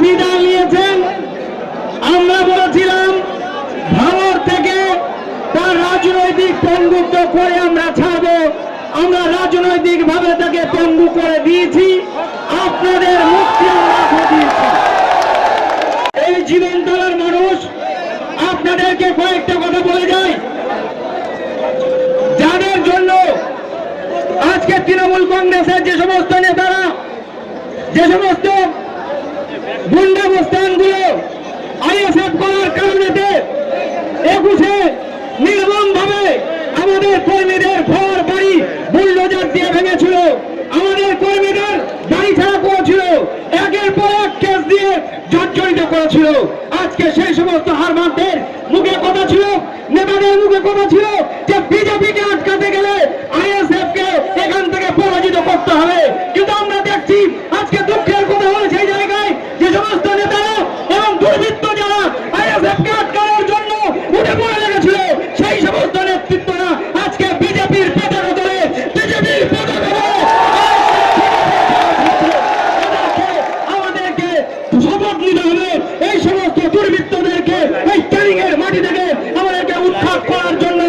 বিদায় নিয়েছেন। আমরা বলেছিলাম ভারত থেকে তার রাজনৈতিক পঙ্গুত্ব করে আমরা ছাড়বো। আমরা রাজনৈতিক ভাবে তাকে পঙ্গু করে দিয়েছি। আপনাদের মুক্তি আমরা ঘটিয়েছি। এই জীবনতলার মানুষ আপনাদেরকে কয়েকটা কথা বলে যায়, যাদের জন্য আজকে তৃণমূল কংগ্রেসের যে সমস্ত নেতারা যে সমস্ত গুন্ডাবস্থানগুলো আইএসএফ করার কারণে 21-এ নির্মম ভাবে আমাদের কর্মীদের ঘর বাড়ি বুলডোজার দিয়ে ভেঙেছিল, আমাদের কর্মীদের বাড়ি ছাড়া করেছিল, একের পর এক কেস দিয়ে জর্জরিত করেছিল। আজকে সেই সমস্ত হারমানদের মুখে কথা ছিল, নেতাদের মুখে কথা ছিল যে বিজেপিকে আটকাতে গেলে আইএসএফ কে এখান থেকে পরাজিত করতে হবে। কিন্তু আমরা দেখছি আজকে দুঃখের কথা হলো সেই জায়গায় যে সমস্ত নেতারা এবং দুর্বৃত্ত যারা আইএসএফ কে আটকানোর জন্য উঠে পড়ে লেগেছিল, সেই সমস্ত নেতৃত্বরা আজকে বিজেপির পতাকা ধরে বিজেপির পতাকা ধরে আমাদেরকে শপথ নিতে হবে। এই সমস্ত দুর্বৃত্তদেরকে এই ক্যানিং এর মাটি থেকে আমাদেরকে উৎখাত করার জন্য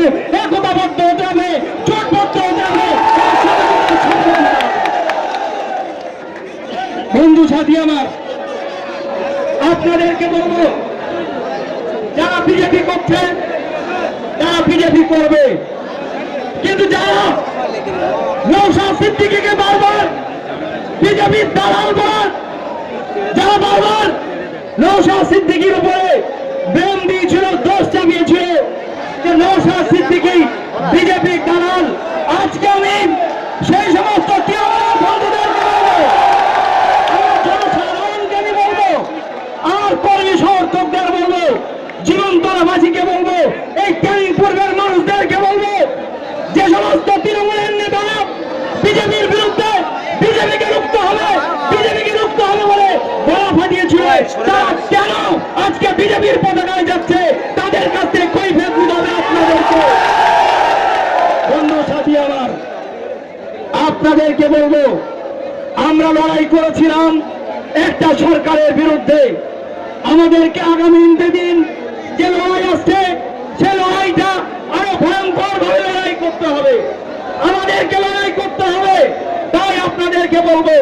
একতাবদ্ধ হতে হবে, জোটবদ্ধ হতে হবে। বন্ধু সাথী আমার, আপনাদেরকে বলবো যারা বিজেপি করছে তারা বিজেপি করবে, কিন্তু যারা নওশাদ সিদ্দিকীকে বারবার বিজেপির দালাল বলার, যারা বারবার নওশাদ সিদ্দিকীর উপরে ব্লেম দিয়েছিল, দোষ চাপিয়েছিল যে নওশাদ সিদ্দিকী বিজেপির দালাল, আজকে আমি সেই সমস্ত তৃণমূলের বন্ধুদেরকে বলবো, আমার জনসাধারণকে আমি বলবো, আমার কর্মী সমর্থকদের বলবো, জীবনতলাবাসীকে বলবো, এই ক্যানিং পূর্বের মানুষদেরকে বলবো, যে সমস্ত তৃণমূলের নেতারা বিজেপির বিরুদ্ধে বিজেপিকে রুখতে হবে, বিজেপিকে রুখতে হবে বলে গলা ফাটিয়েছিল, তারা কেন আজকে বিজেপির পতাকায় যাচ্ছে, তাদের কাছ থেকে কৈফিয়ত দিতে হবে আপনাদেরকে। বন্ধু সাথী আমার, আপনাদেরকে বলবো, আমরা লড়াই করেছিলাম একটা সরকারের বিরুদ্ধে। আমাদেরকে আগামী দিন যে লড়াই আসছে সে লড়াইটা আরো ভয়ঙ্কর ভাবে লড়াই করতে হবে, আমাদেরকে লড়াই করতে হবে। তাই আপনাদেরকে বলবো,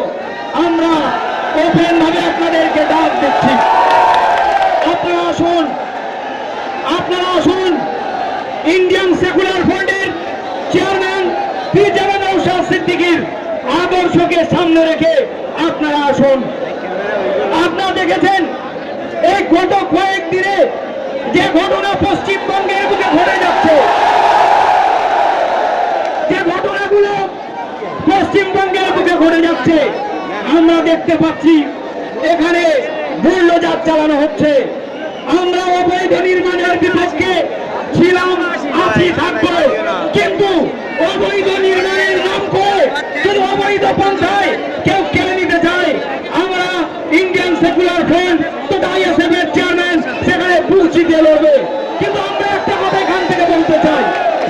আমরা ওপেন ভাবে আপনাদেরকে ডাক দিচ্ছি, আপনারা আসুন, আপনারা আসুন। ইন্ডিয়ান সেকুলার ফ্রন্টের চেয়ারম্যান পীরজাদা নওশাদ সিদ্দিকীর আদর্শকে সামনে রেখে আপনারা আসুন। আপনারা দেখেছেন এই গত কয়েকদিনে যে ঘটনা পশ্চিমবঙ্গের বুকে ঘটে যাচ্ছে, যে ঘটনাগুলো পশ্চিমবঙ্গের বুকে ঘটে যাচ্ছে, আমরা দেখতে পাচ্ছি এখানে বুলডোজার চালানো হচ্ছে। আমরা অবৈধ নির্মাণের বিপক্ষে ছিলাম, আছি, থাকবো, কিন্তু অবৈধ নির্মাণের নাম করে শুধু অবৈধ পন্থায় কেউ কেড়ে নিতে চায়। আমরা ইন্ডিয়ান সেকুলার ফ্রন্ট তথা আইএসএফ এর চেয়ারম্যান সেখানে পৌঁছিতে লড়বে। কিন্তু আমরা একটা কথা এখান থেকে বলতে চাই,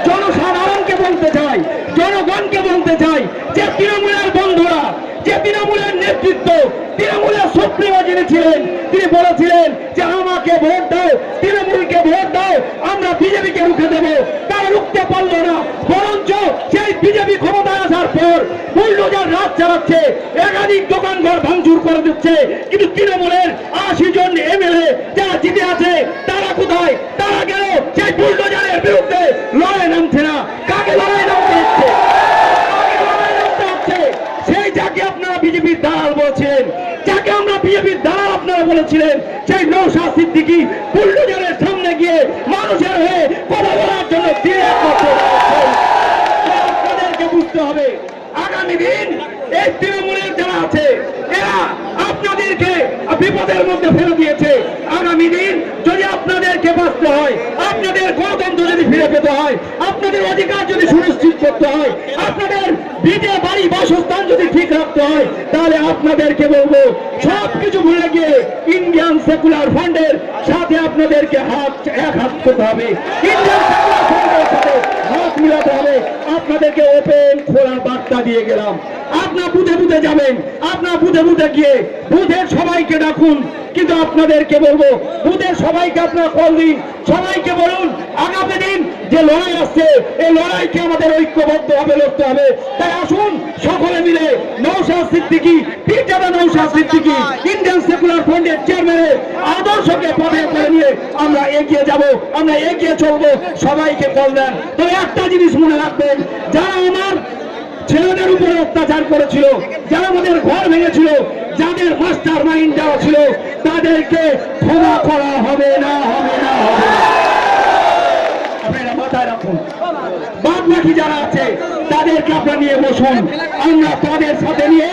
জনসাধারণকে বলতে চাই, জনগণকে বলতে চাই যে তৃণমূলের বন্ধুরা, যে তৃণমূলের নেতৃত্ব, তৃণমূলের সুপ্রিমো যিনি ছিলেন, তিনি বলেছিলেন যে আমাকে ভোট দাও, তৃণমূলকে ভোট দাও, আমরা বিজেপিকে রুখে দেবো। তারা রুখতে পারলো না, বরঞ্চ সেই বিজেপি ক্ষমতায় আসার পর বুলডোজার রাজ চালাচ্ছে, একাধিক দোকানঘর ভাঙচুর করে দিচ্ছে। কিন্তু তৃণমূলের 80 জন এমএলএ যারা জিতে আছে তারা কোথায়? তারা গেল সেই বুলডোজারের বিরুদ্ধে লড়াই নামছে না। কাকে লড়াই নামতে হচ্ছে? সেই যাকে আপনারা বিজেপির দালাল বলছিলেন, যাকে আমরা বিজেপির দালাল আপনারা বলেছিলেন, সেই নওশাদ সিদ্দিকী বুলডোজারের সামনে গিয়ে মানুষের হয়ে কথা বলার জন্য আপনাদেরকে বুঝতে হবে, আগামী দিন এই তৃণমূলের যারা আছে এরা আপনাদেরকে বিপদের মধ্যে ফেলে দিয়েছে। আগামী দিন যদি আপনাদেরকে বাঁচতে হয়, আপনাদের গণতন্ত্র যদি ফিরে পেতে হয়, আপনাদের অধিকার যদি সুনিশ্চিত করতে হয়, আপনাদের ভিটে বাড়ি বাসস্থান যদি ঠিক রাখতে হয়, তাহলে আপনাদেরকে বলবো সবকিছু ভুলে গিয়ে ইন্ডিয়ান সেকুলার ফ্রন্টের সাথে আপনাদেরকে এক হাত করতে হবে, ইন্ডিয়ান সেকুলার ফ্রন্টের সাথে হাত মিলাতে হবে। আপনাদেরকে ওপেন খোলা বার্তা দিয়ে গেলাম। আপনার বুথে বুথে যাবেন, আপনার বুথে বুথে গিয়ে বুথের সবাইকে ডাকুন, কিন্তু আপনাদেরকে বলবো বুথের সবাইকে আপনার কল দিন, সবাইকে বলুন আগামী দিন যে লড়াই আসছে এই লড়াইকে আমাদের ঐক্যবদ্ধ হবে, লড়তে হবে। তাই আসুন সকলে মিলে নওশাদ সিদ্দিকী, পীরজাদা নওশাদ সিদ্দিকী ইন্ডিয়ান সেকুলার ফ্রন্টের চেয়ারম্যানের আদর্শকে পদে করে নিয়ে আমরা এগিয়ে যাব, আমরা এগিয়ে চলবো। সবাইকে কল দেন। তবে একটা জিনিস মনে রাখবেন, যারা আমার ছেলেদের উপরে অত্যাচার করেছিল, যারা আমাদের ঘর ভেঙেছিল, যাদের মাস্টার মাইন্ড দেওয়া ছিল, তাদেরকে ক্ষমা করা হবে না, হবে না, হবে না। আপনারা মাথায় রাখুন। বাদ বাকি যারা আছে তাদেরকে আপনারা নিয়ে বসুন, আমরা তাদের সাথে নিয়ে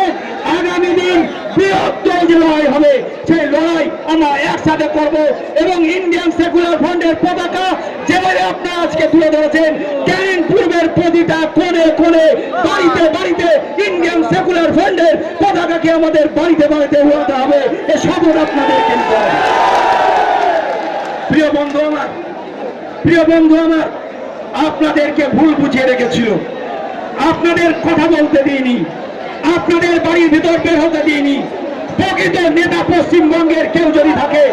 আগামী দিন বৃহত্তর যে লড়াই হবে সেই লড়াই আমরা একসাথে করব। এবং ইন্ডিয়ান সেকুলার ফ্রন্টের পতাকা যেভাবে আপনারা আজকে তুলে ধরেছেন, ক্যানিং পূর্বের প্রতিটা কোণে কোণে বাড়িতে বাড়িতে ইন্ডিয়ান সেকুলার ফ্রন্টের পতাকাকে আমাদের বাড়িতে বাড়িতে উড়াতে হবে, এ শপথ আপনাদেরকে নিতে হবে। প্রিয় বন্ধু আমার, প্রিয় বন্ধু আমার, আপনাদেরকে ভুল বুঝিয়ে রেখেছিল, আপনাদের কথা বলতে দিইনি, আপনাদের বাড়ির ভিতর বের হতে দিইনি। প্রকৃত নেতা পশ্চিমবঙ্গের কেউ যদি থাকে,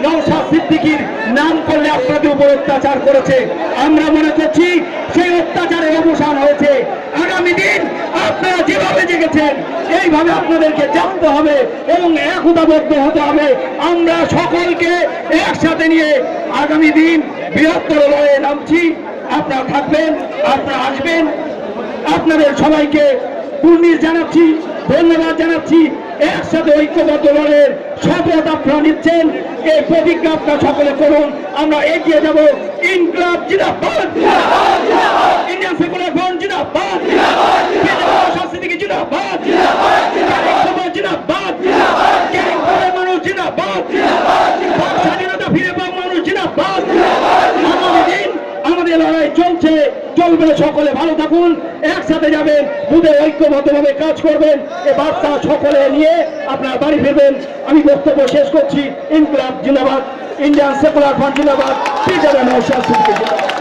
নওশাদ সিদ্দিকীর নাম করলে আপনাদের উপর অত্যাচার করেছে। আমরা মনে করছি সেই অত্যাচারের অবসান হয়েছে। আগামী দিন আপনারা যেভাবে জেগেছেন এইভাবে আপনাদেরকে জানতে হবে এবং একতাবদ্ধ হতে হবে। আমরা সকলকে একসাথে নিয়ে আগামী দিন বৃহত্তর লড়াইয়ে নামছি। আপনারা থাকবেন, আপনারা আসবেন। আপনাদের সবাইকে কুর্নিশ জানাচ্ছি, ধন্যবাদ জানাচ্ছি। একসাথে ঐক্যবদ্ধ লড়াইয়ের শপথ আপনারা নিচ্ছেন, এই প্রতিজ্ঞা আপনারা সকলে করুন। আমরা এগিয়ে যাব। ইনকলাব জিন্দাবাদ, ইন্ডিয়ান সেকুলার ফ্রন্ট জিন্দাবাদ, নওশাদ সিদ্দিকী জিন্দাবাদ, জিন্দাবাদ, মানুষ জিন্দাবাদ, স্বাধীনতা ফিরে পাওয়া মানুষ জিন্দাবাদ। আগামী দিন আমাদের লড়াই চলছে, চলবে। সকলে ভালো থাকুন, একসাথে যাবেন, বুথে ঐক্যবদ্ধভাবে কাজ করবেন। এ বার্তা সকলে নিয়ে আপনার বাড়ি ফিরবেন। আমি বক্তব্য শেষ করছি। ইনকলাব জিন্দাবাদ, ইন্ডিয়ান সেকুলার ফ্রন্ট জিন্দাবাদ, পীরজাদা নওশাদ সিদ্দিকী জিন্দাবাদ।